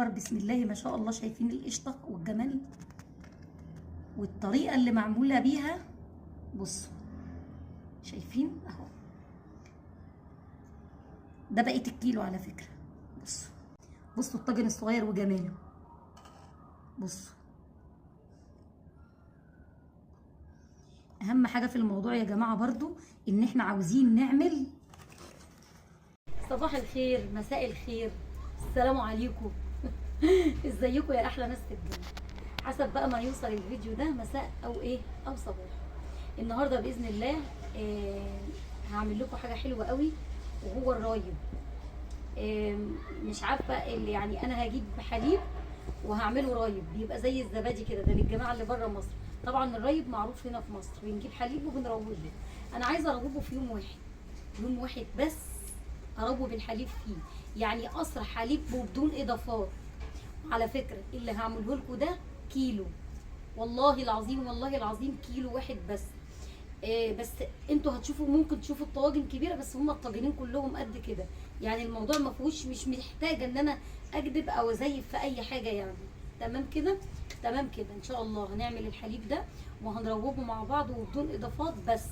اكبر. بسم الله ما شاء الله. شايفين القشطه والجمال والطريقه اللي معموله بيها؟ بصوا شايفين اهو. ده بقيه الكيلو على فكره. بصوا الطاجن الصغير وجماله. بصوا اهم حاجه في الموضوع يا جماعه برضو ان احنا عاوزين نعمل. صباح الخير، مساء الخير، السلام عليكم. ازيكم يا احلى ناس في الدنيا؟ حسب بقى ما يوصل الفيديو ده مساء او ايه او صباح. النهارده باذن الله هعمل لكم حاجه حلوه قوي وهو الرايب. مش عارفه اللي يعني انا هجيب حليب وهعمله رايب، بيبقى زي الزبادي كده. ده للجماعه اللي بره مصر. طبعا الرايب معروف هنا في مصر، بنجيب حليب وبنروبه. انا عايزه اروبه في يوم واحد، يوم واحد بس اروب الحليب فيه، يعني اسرع حليب وبدون اضافات. على فكره اللي هعمله لكم ده كيلو، والله العظيم والله العظيم كيلو واحد بس. بس انتوا هتشوفوا، ممكن تشوفوا الطواجن كبيره، بس هما الطاجنين كلهم قد كده. يعني الموضوع ما فيهوش، مش محتاجه ان انا اكذب او ازيف في اي حاجه يعني. تمام كده، تمام كده. ان شاء الله هنعمل الحليب ده وهنروبه مع بعض وبدون اضافات. بس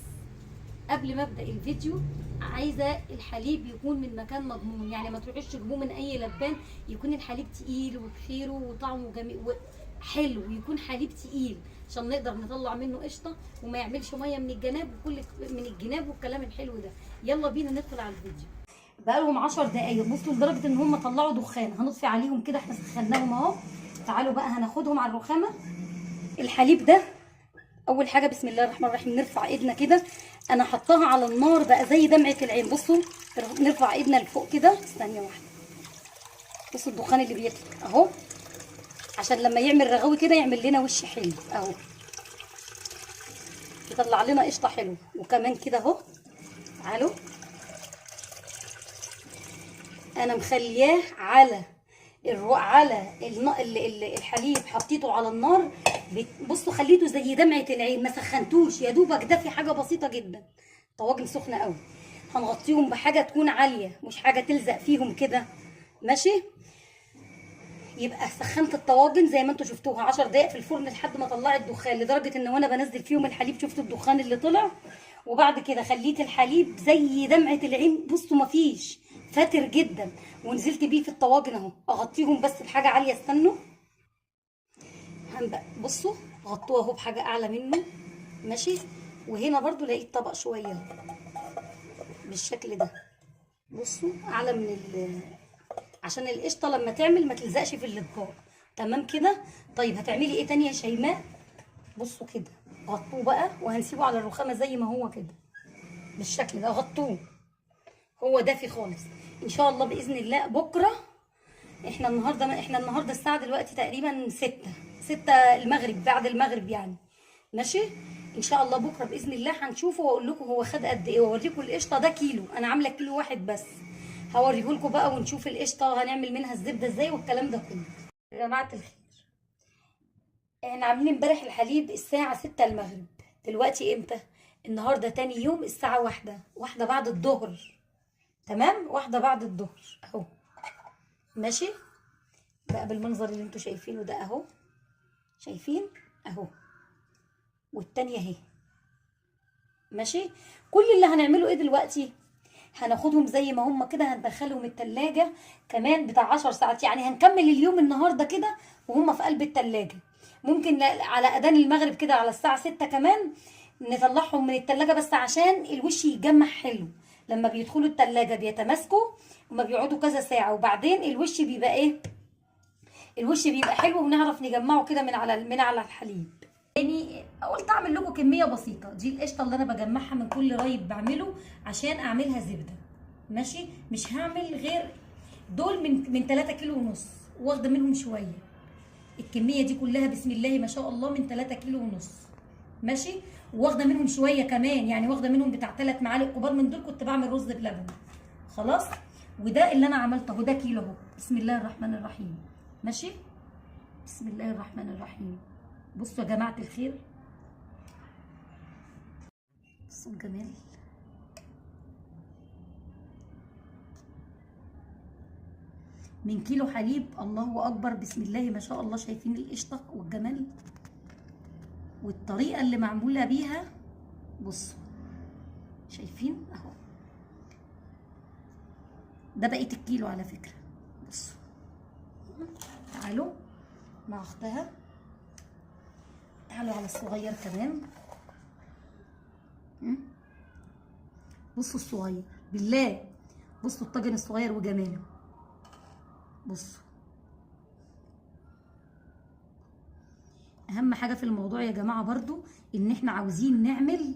قبل ما ابدا الفيديو عايزه الحليب يكون من مكان مضمون، يعني ما تروحوش تجيبوه من اي لبان. يكون الحليب تقيل وبخيره وطعمه جميل وحلو، يكون حليب تقيل عشان نقدر نطلع منه قشطه وما يعملش ميه من الجناب وكل من الجناب والكلام الحلو ده. يلا بينا ندخل على الفيديو. بقالهم 10 دقايق بصوا لدرجه ان هم طلعوا دخان. هنطفي عليهم كده، احنا سخناهم اهو. تعالوا بقى هناخدهم على الرخامه. الحليب ده اول حاجه بسم الله الرحمن الرحيم نرفع ايدنا كده. انا حطاها على النار بقى زي دمعه العين. بصوا نرفع ايدنا لفوق كده. ثانيه واحده. بصوا الدخان اللي بيطلع اهو، عشان لما يعمل رغوي كده يعمل لنا وش حلو اهو، يطلع لنا قشطه حلوه. وكمان كده اهو. تعالوا انا مخلياه على الحليب، حطيته على النار. بصوا خليته زي دمعه العين، ما سخنتوش، يا دوبك ده في حاجه بسيطه جدا. طواجن سخنه قوي. هنغطيهم بحاجه تكون عاليه، مش حاجه تلزق فيهم كده. ماشي. يبقى سخنت الطواجن زي ما انتم شفتوها 10 دقائق في الفرن لحد ما طلعت دخان، لدرجه ان وانا بنزل فيهم الحليب شفتوا الدخان اللي طلع. وبعد كده خليت الحليب زي دمعه العين. بصوا مفيش فاتر جدا. ونزلت بيه في الطواجن اهو. اغطيهم بس بحاجه عاليه. استنوا بصوا غطوه اهو بحاجه اعلى منه. ماشي. وهنا برضو لقيت طبق شويه بالشكل ده. بصوا اعلى من عشان القشطه لما تعمل ما تلزقش في الاطباق. تمام كده. طيب هتعملي ايه تاني يا شيماء؟ بصوا كده غطوه بقى وهنسيبه على الرخامه زي ما هو كده بالشكل ده. غطوه، هو دافي خالص. ان شاء الله باذن الله بكره. احنا النهارده الساعه دلوقتي تقريبا 6 المغرب، بعد المغرب يعني. ماشي. ان شاء الله بكره باذن الله هنشوفه واقول لكم هو خد قد ايه، واوريكم القشطه. ده كيلو، انا عامله كيلو واحد بس. هوريه لكم بقى ونشوف القشطه هنعمل منها الزبده ازاي والكلام ده كله. يا جماعه الخير، احنا عاملين امبارح الحليب الساعه 6 المغرب. دلوقتي امتى؟ النهارده تاني يوم الساعه واحدة بعد الظهر. تمام، واحدة بعد الظهر اهو. ماشي. بقى بالمنظر اللي انتوا شايفينه ده اهو. شايفين اهو. والتانية اهي. ماشي. كل اللي هنعمله ايه دلوقتي؟ هناخدهم زي ما هم كده، هندخلهم التلاجة كمان بتاع 10 ساعات. يعني هنكمل اليوم النهارده كده وهم في قلب التلاجة. ممكن على اذان المغرب كده على الساعة 6 كمان نطلعهم من التلاجة، بس عشان الوش يتجمع حلو. لما بيدخلوا التلاجة بيتماسكوا وما بيقعدوا كذا ساعة، وبعدين الوش بيبقى ايه؟ الوش بيبقى حلو ونعرف نجمعه كده من على الحليب. يعني قلت اعمل لكم كميه بسيطه. دي القشطه اللي انا بجمعها من كل رايب بعمله عشان اعملها زبده. ماشي. مش هعمل غير دول من 3 كيلو ونص، واخده منهم شويه. الكميه دي كلها بسم الله ما شاء الله من 3 كيلو ونص. ماشي. واخده منهم شويه كمان، يعني واخده منهم بتاع 3 معالق كبار من دول. كنت بعمل رز بلبن. خلاص. وده اللي انا عملته اهو، ده كيلو اهو. بسم الله الرحمن الرحيم. ماشي. بسم الله الرحمن الرحيم. بصوا يا جماعه الخير، بصوا الجمال. من كيلو حليب. الله اكبر، بسم الله ما شاء الله. شايفين القشطه والجمال والطريقه اللي معموله بيها؟ بصوا شايفين اهو، ده بقيه الكيلو على فكره. بصوا تعالوا مع اختها، تعالوا على الصغير كمان. بصوا الصغير بالله، بصوا الطاجن الصغير وجماله. بصوا اهم حاجه في الموضوع يا جماعه برضو ان احنا عاوزين نعمل،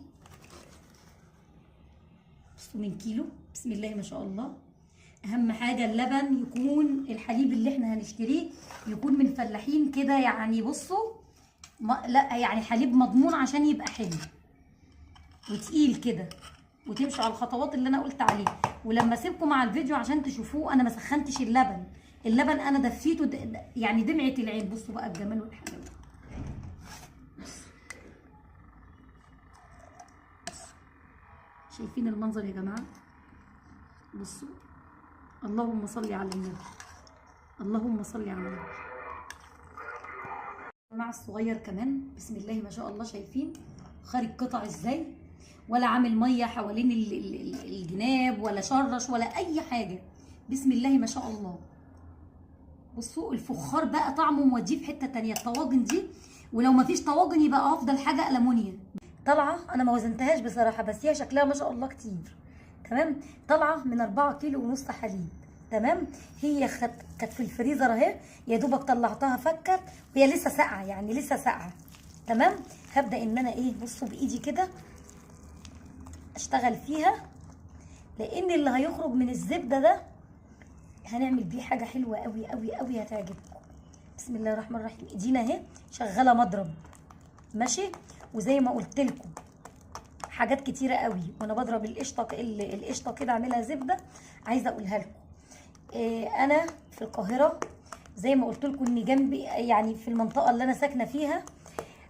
بصوا من كيلو بسم الله ما شاء الله. اهم حاجه اللبن يكون، الحليب اللي احنا هنشتريه يكون من فلاحين كده يعني. بصوا لا يعني حليب مضمون عشان يبقى حلو وتقيل كده، وتمشوا على الخطوات اللي انا قلت عليها. ولما اسيبكم مع الفيديو عشان تشوفوه، انا ما سخنتش اللبن، اللبن انا دفيته يعني دمعه العين. بصوا بقى الجمال والحلاوه. شايفين المنظر يا جماعه؟ بصوا اللهم صل على النبي، اللهم صل على النبي. مع الصغير كمان بسم الله ما شاء الله. شايفين خارج قطع ازاي؟ ولا عامل ميه حوالين الجناب ولا شرش ولا اي حاجه، بسم الله ما شاء الله. بصوا الفخار بقى طعمه موديه في حته تانيه. الطواجن دي، ولو ما فيش طواجن يبقى افضل حاجه ألمونيا. طالعه انا ما وزنتهاش بصراحه، بس هي شكلها ما شاء الله كتير. تمام، طالعه من 4 كيلو ونص حليب. تمام، هي كانت في الفريزر اهي، يا دوبك طلعتها فكت وهي لسه ساقعه، يعني لسه ساقعه. تمام، هبدا ان انا ايه، بصوا بايدي كده اشتغل فيها، لان اللي هيخرج من الزبده ده هنعمل بيه حاجه حلوه قوي قوي قوي هتعجبكم. بسم الله الرحمن الرحيم. ايدينا اهي شغاله مضرب ماشي، وزي ما قلت لكم حاجات كتيره قوي وانا بضرب القشطه كده اعملها زبده. عايزه اقولها لكم، انا في القاهره زي ما قلت لكم ان جنبي يعني في المنطقه اللي انا ساكنه فيها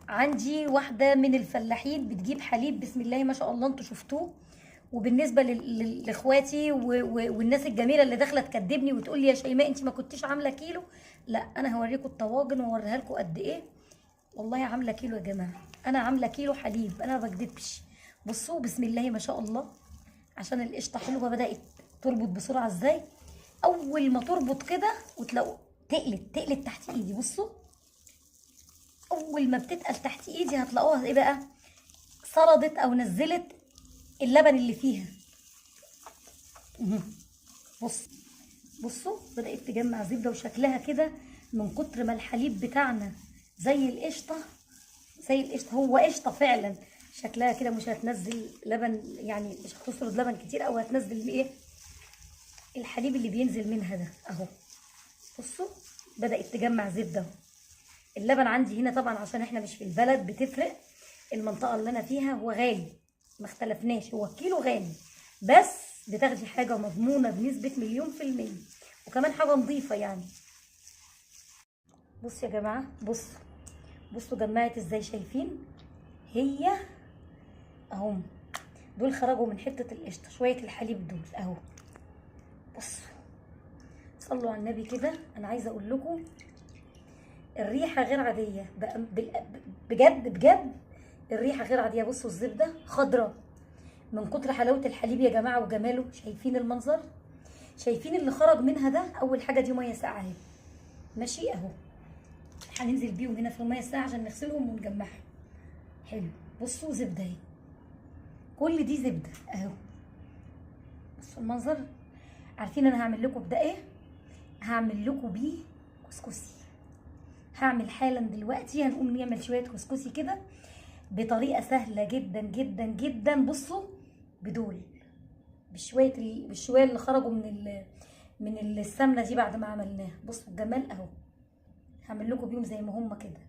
عندي واحده من الفلاحين بتجيب حليب بسم الله ما شاء الله، انتوا شفتوه. وبالنسبه لاخواتي والناس الجميله اللي داخله تكدبني وتقول لي يا شيماء انت ما كنتيش عامله كيلو، لا انا هوريكم الطواجن واوريها لكم قد ايه. والله عامله كيلو يا جماعه، انا عامله كيلو حليب، انا ما بكدبش. بصوا بسم الله ما شاء الله، عشان القشطه حلوه بدات تربط بسرعه ازاي. اول ما تربط كده وتلاقوا تقلت تحت ايدي. بصوا اول ما بتتقل تحت ايدي هتلاقوها ايه بقى، سردت او نزلت اللبن اللي فيها. بصوا بدات تجمع زبده، وشكلها كده من كتر ما الحليب بتاعنا زي القشطه، هو قشطه فعلا. شكلها كده مش هتنزل لبن، يعني مش هتسرد لبن كتير، او هتنزل ايه الحليب اللي بينزل منها ده اهو. بصوا بدات تجمع زبده. اللبن عندي هنا طبعا عشان احنا مش في البلد بتفرق، المنطقه اللي انا فيها هو غالي، ما اختلفناش، هو الكيلو غالي، بس بتاخدي حاجه مضمونه بنسبه 100%، وكمان حاجه نظيفه يعني. بصوا يا جماعه، بصوا جمعت ازاي. شايفين هي اهم، دول خرجوا من حته القشطه، شويه الحليب دول اهو. بصوا صلوا على النبي كده. انا عايزه اقول لكم الريحه غير عاديه بجد بجد، الريحه غير عاديه. بصوا الزبده خضراء من كتر حلاوه الحليب يا جماعه وجماله. شايفين المنظر؟ شايفين اللي خرج منها ده؟ اول حاجه دي ميه ساقعه اهي ماشي اهو، هننزل بيهم هنا في الميه الساقعه عشان نغسلهم ونجمعهم حلو. بصوا زبده اهي، كل دي زبده اهو. بصوا المنظر. عارفين انا هعمل لكم بده ايه؟ هعمل لكم بيه كسكسي. هعمل حالا دلوقتي، هنقوم نعمل شويه كسكسي كده بطريقه سهله جدا جدا جدا. بصوا بدول بالشويه اللي خرجوا من السمنه دي بعد ما عملناها. بصوا الجمال اهو، هعمل لكم بيهم زي ما هم كده.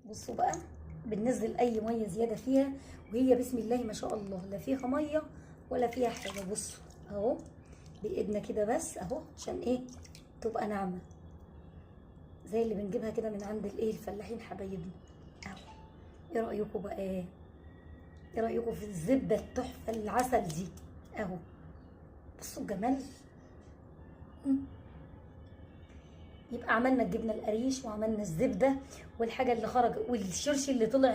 بصوا بقى بننزل اي ميه زياده فيها، وهي بسم الله ما شاء الله لا فيها ميه ولا فيها حاجه. بصوا اهو بايدنا كده بس اهو، عشان ايه تبقى ناعمه زي اللي بنجيبها كده من عند الفلاحين حبايبنا اهو. ايه رايكم بقى؟ ايه رايكم في الزبده التحفه العسل دي اهو؟ بصوا الجمال. يبقى عملنا الجبنه القريش وعملنا الزبده والحاجه اللي خرج والشرش اللي طلع